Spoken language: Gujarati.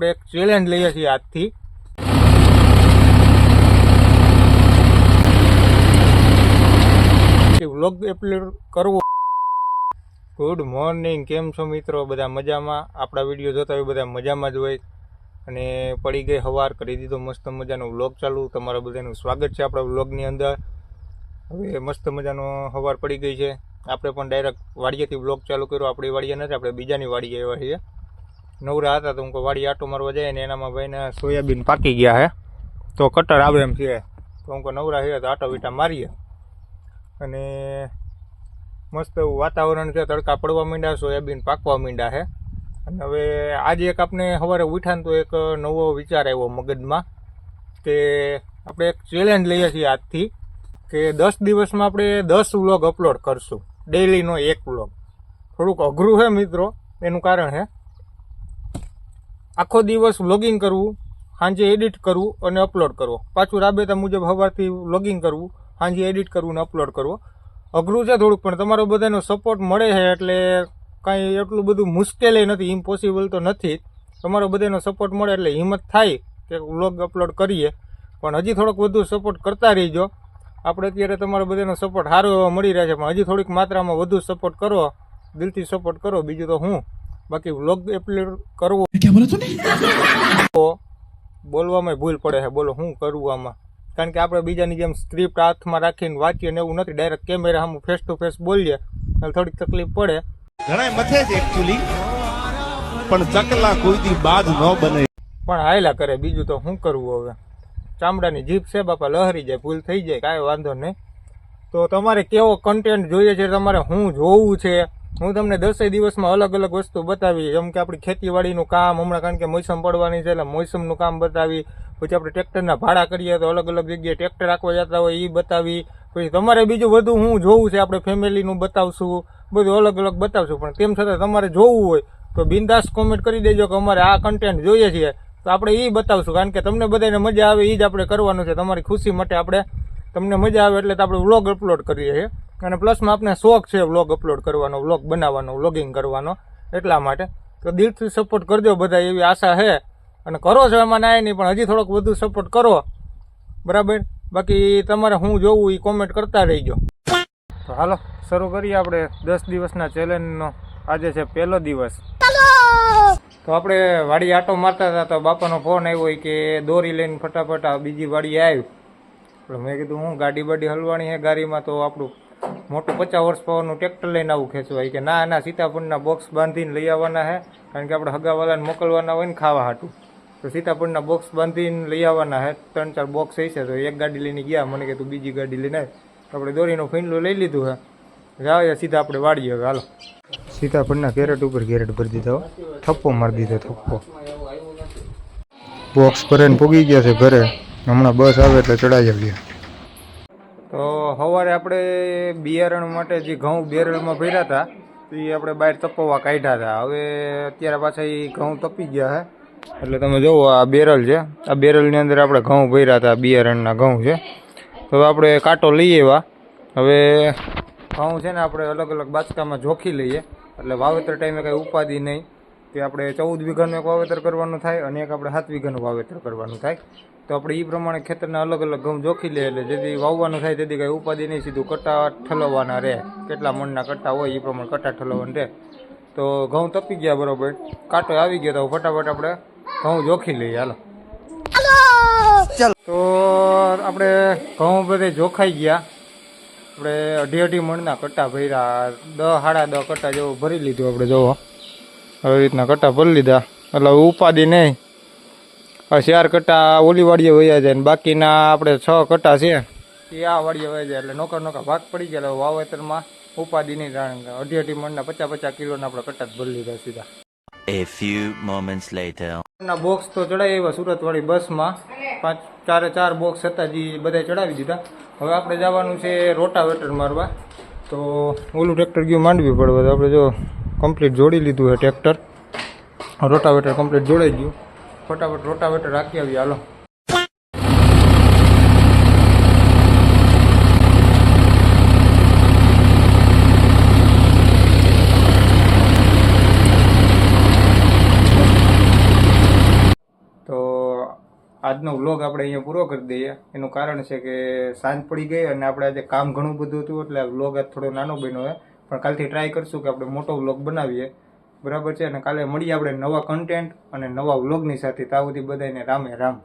આપણે એક ચેલેન્જ લઈએ છીએ આજથી. વ્લોગ અપલોડ કરવો. ગુડ મોર્નિંગ, કેમ છો મિત્રો? બધા મજામાં? આપણા વિડીયો જોતા હોય બધા મજામાં જ હોય. અને પડી ગઈ સવાર, કરી દીધો મસ્ત મજાનો વ્લોગ ચાલુ. તમારા બધાનું સ્વાગત છે આપણા વ્લોગની અંદર. હવે મસ્ત મજાનો સવાર પડી ગઈ છે. આપણે પણ ડાયરેક્ટ વાડીએથી વ્લોગ ચાલુ કર્યો. આપણી વાડીએ નથી, આપણે બીજાની વાડીએ આવ્યા છીએ. નવરા હતા તો હું વાડી આટો મારવા જાય ને એનામાં ભાઈને સોયાબીન પાકી ગયા હે, તો કટર આવે એમ છે. તો હું નવરા છે તો આટો વીટા મારીએ. અને મસ્ત એવું વાતાવરણ છે, તડકા પડવા માંડ્યા, સોયાબીન પાકવા માંડ્યા છે. અને હવે આજે એક આપણે સવારે ઉઠ્યા ને તો એક નવો વિચાર આવ્યો મગજમાં કે આપણે એક ચેલેન્જ લઈએ છીએ આજથી કે 10 દિવસમાં આપણે 10 વ્લોગ અપલોડ કરશું, ડેઈલીનો એક વ્લોગ. થોડુંક અઘરું છે મિત્રો, એનું કારણ છે આખો દિવસ વ્લોગિંગ કરવું, સાંજે એડિટ કરવું અને અપલોડ કરવો. પાછું રાબેતા મુજબ સવારથી વ્લોગિંગ કરવું, સાંજે એડિટ કરવું ને અપલોડ કરવો. અઘરું છે થોડુંક, પણ તમારો બધાનો સપોર્ટ મળે છે એટલે કાંઈ એટલું બધું મુશ્કેલી નથી, ઇમ્પોસિબલ તો નથી. તમારો બધાનો સપોર્ટ મળે એટલે હિંમત થાય કે વ્લોગ અપલોડ કરીએ. પણ હજી થોડોક વધુ સપોર્ટ કરતા રહીજો. આપણે અત્યારે તમારો બધાનો સપોર્ટ સારો એવો મળી રહે છે, પણ હજી થોડીક માત્રામાં વધુ સપોર્ટ કરો, દિલથી સપોર્ટ કરો. બીજું તો હું બાકી વ્લોગ અપલોડ કરવો બોલવામાં ભૂલ પડે છે. બોલો શું કરવું આમાં? કારણ કે આપણે બીજાની જેમ સ્ક્રિપ્ટ હાથમાં રાખીને વાંચીએ ને એવું નથી. ડાયરેક્ટ કેમેરા સામે ફેસ ટુ ફેસ બોલીએ એટલે થોડીક તકલીફ પડે. ઘણા મથે છે એકચ્યુઅલી, પણ ચકલા કોઈથી બાદ ન બને. પણ હાયલા કરે, બીજું તો શું કરવું હવે? ચામડાની જીભ છે બાપા, લહરી જાય, ભૂલ થઈ જાય, કાંઈ વાંધો નહીં. તો તમારે કેવો કન્ટેન્ટ જોઈએ છે, તમારે શું જોવું છે, હું તમને 10 દિવસમાં અલગ અલગ વસ્તુ બતાવી. જેમ કે આપણી ખેતીવાડીનું કામ હમણાં, કારણ કે મોસમ પડવાની છે એટલે મોસમનું કામ બતાવી. પછી આપણે ટ્રેક્ટરના ભાડા કરીએ તો અલગ અલગ જગ્યાએ ટ્રેક્ટર રાખવા જતા હોય એ બતાવી. પછી તમારે બીજું બધું શું જોવું છે, આપણે ફેમિલીનું બતાવશું, બધું અલગ અલગ બતાવશું. પણ તેમ છતાં તમારે જોવું હોય તો બિંદાસ કોમેન્ટ કરી દેજો કે અમારે આ કન્ટેન્ટ જોઈએ છે, તો આપણે એ બતાવશું. કારણ કે તમને બધાને મજા આવે એ જ આપણે કરવાનું છે. તમારી ખુશી માટે આપણે, તમને મજા આવે એટલે તો આપણે વ્લોગ અપલોડ કરીએ છીએ. અને પ્લસમાં આપણે શોખ છે વ્લોગ અપલોડ કરવાનો, વ્લોગ બનાવવાનો, વ્લોગિંગ કરવાનો. એટલા માટે તો દિલથી સપોર્ટ કરજો બધા, એવી આશા છે. અને કરો છો એમાં ના નહીં, પણ હજી થોડોક વધુ સપોર્ટ કરો, બરાબર? બાકી તમારે શું જોવું એ કોમેન્ટ કરતા રહીજો. તો હાલો શરૂ કરીએ આપણે 10 દિવસના ચેલેન્જનો. આજે છે પહેલો દિવસ. તો આપણે વાડી આટો મારતા હતા તો બાપાનો ફોન આવ્યો કે દોરી લઈને ફટાફટ બીજી વાડી આવ્યું. એટલે મેં કીધું હું ગાડી બાડી હલવાની છે ગાડીમાં, તો આપણું મોટું 50 વર્ષ પાવરનું ટ્રેક્ટર લઈને આવું ખેંચવાય કે ના સીતાફળના બોક્સ બાંધીને લઈ આવવાના છે. કારણ કે આપણે હગાવાલાને મોકલવાના હોય ને ખાવા હાટું, તો સીતાફળના બોક્સ બાંધીને લઈ આવવાના છે. 3-4 બોક્સ હશે તો એક ગાડી લઈને ગયા. મને કે તું બીજી ગાડી લઈને આવે. આપણે દોરીનું ફીંડલું લઈ લીધું છે. જાવ સીધા આપણે વાડીએ. હવે હાલો સીતાફળના કેરેટ ઉપર કેરેટ ભરી દીધા, થપ્પો મારી દીધો, થપ્પો. બોક્સ ભરીને પૂગી ગયા છે ઘરે. હમણાં બસ આવે એટલે ચડાવી આવીએ. તો સવારે આપણે બિયારણ માટે જે ઘઉં બેરલમાં ભર્યા હતા એ આપણે બહાર તપવા કાઢ્યા હતા. હવે અત્યારે પાછા એ ઘઉં તપી ગયા છે. એટલે તમે જુઓ આ બેરલ છે, આ બેરલની અંદર આપણે ઘઉં ભર્યા હતા, બિયારણના ઘઉં છે. તો આપણે કાંટો લઈ આવ્યા. હવે ઘઉં છે ને આપણે અલગ અલગ બાચકામાં જોખી લઈએ એટલે વાવેતર ટાઈમે કાંઈ ઉપાધિ નહીં. કે આપણે 14 વીઘાનું એક વાવેતર કરવાનું થાય અને એક આપણે 7 વીઘાનું વાવેતર કરવાનું થાય. તો આપણે એ પ્રમાણે ખેતરના અલગ અલગ ઘઉં જોખી લઈએ એટલે જેથી વાવવાનું થાય તેથી કાંઈ ઉપાધિ નહીં. સીધું કટ્ટા ઠલવવાના રહે, કેટલા મણના કટ્ટા હોય એ પ્રમાણે કટ્ટા ઠલવવાના રહે. તો ઘઉં તપી ગયા બરાબર, કાંટો આવી ગયો તો ફટાફટ આપણે ઘઉં જોખી લઈએ. હાલો તો આપણે ઘઉં બધે જોખાઈ ગયા. આપણે 2.5 મણના કટ્ટા ભર્યા, 10-10.5 કટ્ટા જેવું ભરી લીધું આપણે. જોવો આવી રીતના કટ્ટા ભરી લીધા એટલે ઉપાધિ નહીં. 4 કટ્ટા ઓલી વાડીએ વયા જાય ને બાકીના આપણે 6 કટ્ટા છે એ આ વાડીએ વયા જાય એટલે નોકા ભાગ પડી ગયા. વાવેતરમાં ઉપાધિ નહીં, કારણ કે 2.5 મણના 50-50 કિલોના આપણે કટ્ટા જ ભરી લીધા સીધા. A few moments later. Box તો ચડાવી આવ્યા સુરતવાળી બસમાં. 4 બોક્સ હતા જે બધા ચડાવી દીધા. હવે આપણે જવાનું છે રોટાવેટર મારવા. તો ઓલું ટ્રેક્ટર ગયું માંડવી પડવા, તો આપણે જો કમ્પ્લીટ જોડી લીધું છે ટ્રેક્ટર. રોટાવેટર કમ્પ્લીટ જોડાઈ ગયું. ફટાફટ રોટાવેટર રાખી આવીએ. હાલો આજનો વ્લોગ આપણે અહીંયા પૂરો કરી દઈએ. એનું કારણ છે કે સાંજ પડી ગઈ અને આપણે આજે કામ ઘણું બધું હતું એટલે વ્લોગ આજ થોડો નાનો બન્યો છે. પણ કાલથી ટ્રાય કરશું કે આપણે મોટો વ્લોગ બનાવીએ. બરાબર છે. અને કાલે મળીએ આપણે નવા કન્ટેન્ટ અને નવા વ્લોગની સાથે. ત્યાં સુધી બધાને રામે રામ.